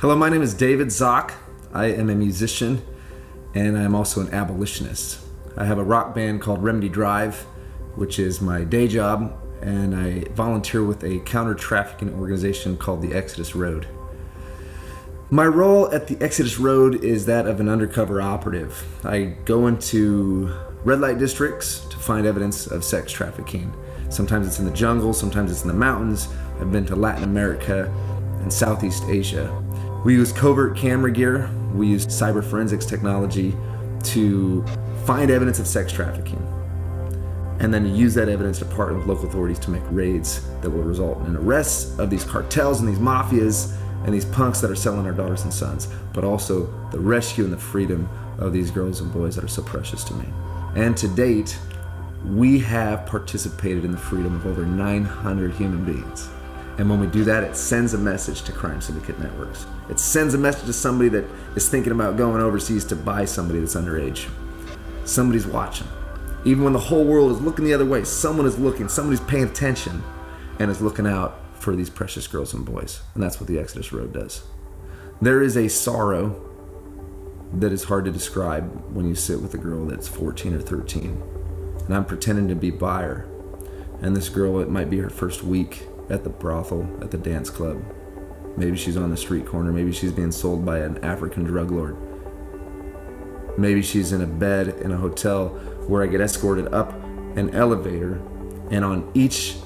Hello, my name is David Zock. I am a musician and I'm also an abolitionist. I have a rock band called Remedy Drive, which is my day job, and I volunteer with a counter-trafficking organization called the Exodus Road. My role at the Exodus Road is that of an undercover operative. I go into red light districts to find evidence of sex trafficking. Sometimes it's in the jungle, sometimes it's in the mountains. I've been to Latin America and Southeast Asia. We use covert camera gear. We use cyber forensics technology to find evidence of sex trafficking, and then to use that evidence to partner with local authorities to make raids that will result in arrests of these cartels and these mafias and these punks that are selling our daughters and sons, but also the rescue and the freedom of these girls and boys that are so precious to me. And to date, we have participated in the freedom of over 900 human beings. And when we do that, it sends a message to crime syndicate networks. It sends a message to somebody that is thinking about going overseas to buy somebody that's underage. Somebody's watching. Even when the whole world is looking the other way, someone is looking, somebody's paying attention and is looking out for these precious girls and boys. And that's what the Exodus Road does. There is a sorrow that is hard to describe when you sit with a girl that's 14 or 13. And I'm pretending to be by her. And this girl, it might be her first week at the brothel, at the dance club. Maybe she's on the street corner. Maybe she's being sold by an African drug lord. Maybe she's in a bed in a hotel where I get escorted up an elevator, and on each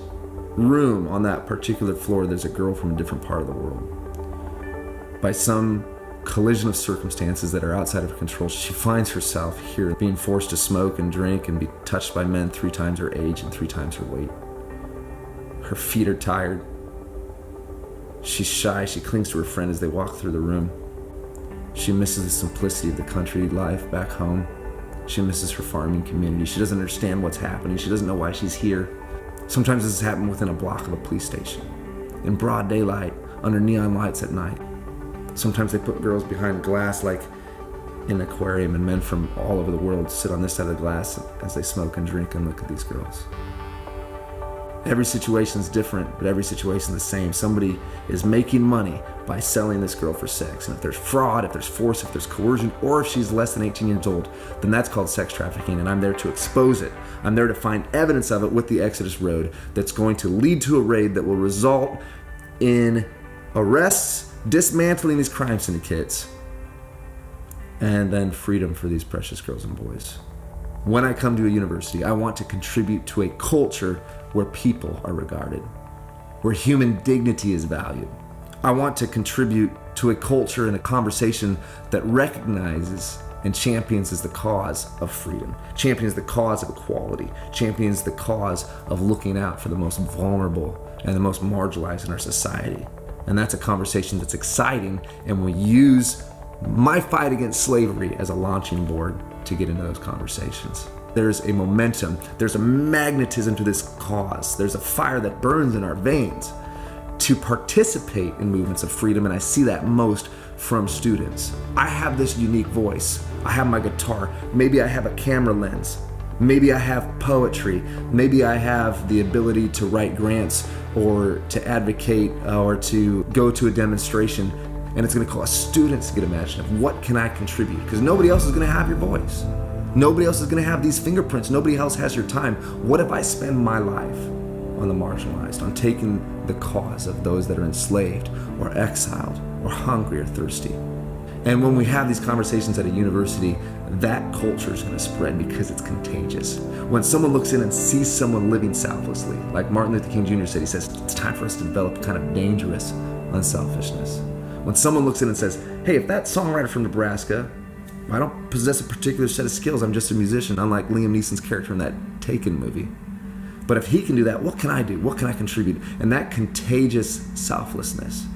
room on that particular floor, there's a girl from a different part of the world. By some collision of circumstances that are outside of her control, she finds herself here, being forced to smoke and drink and be touched by men 3 times her age and 3 times her weight. Her feet are tired. She's shy. She clings to her friend as they walk through the room. She misses the simplicity of the country life back home. She misses her farming community. She doesn't understand what's happening. She doesn't know why she's here. Sometimes this has happened within a block of a police station, in broad daylight, under neon lights at night. Sometimes they put girls behind glass like in an aquarium, and men from all over the world sit on this side of the glass as they smoke and drink and look at these girls. Every situation is different, but every situation is the same. Somebody is making money by selling this girl for sex. And if there's fraud, if there's force, if there's coercion, or if she's less than 18 years old, then that's called sex trafficking, and I'm there to expose it. I'm there to find evidence of it with the Exodus Road that's going to lead to a raid that will result in arrests, dismantling these crime syndicates, and then freedom for these precious girls and boys. When I come to a university, I want to contribute to a culture where people are regarded, where human dignity is valued. I want to contribute to a culture and a conversation that recognizes and champions the cause of freedom, champions the cause of equality, champions the cause of looking out for the most vulnerable and the most marginalized in our society. And that's a conversation that's exciting, and we use my fight against slavery as a launching board to get into those conversations. There's a momentum, there's a magnetism to this cause, there's a fire that burns in our veins to participate in movements of freedom, and I see that most from students. I have this unique voice. I have my guitar, maybe I have a camera lens, maybe I have poetry, maybe I have the ability to write grants or to advocate or to go to a demonstration, and it's gonna cost students to get imagination of what can I contribute, because nobody else is gonna have your voice. Nobody else is gonna have these fingerprints. Nobody else has your time. What if I spend my life on the marginalized, on taking the cause of those that are enslaved or exiled or hungry or thirsty? And when we have these conversations at a university, that culture is gonna spread because it's contagious. When someone looks in and sees someone living selflessly, like Martin Luther King Jr. said, he says, it's time for us to develop a kind of dangerous unselfishness. When someone looks in and says, hey, if that songwriter from Nebraska, I don't possess a particular set of skills, I'm just a musician, unlike Liam Neeson's character in that Taken movie. But if he can do that, what can I do? What can I contribute? And that contagious selflessness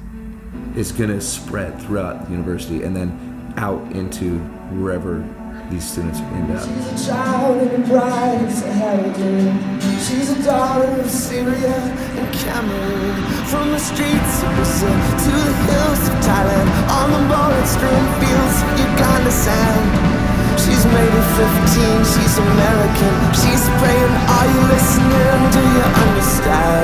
is gonna spread throughout the university and then out into wherever these students end up. She's a child and a bride of Sahara. She's a daughter of Syria and Cameroon. From the streets of Brazil to the hills of Thailand, on the bullet-strewn fields of Uganda sand. She's maybe 15, she's American. She's praying, are you listening? Do you understand?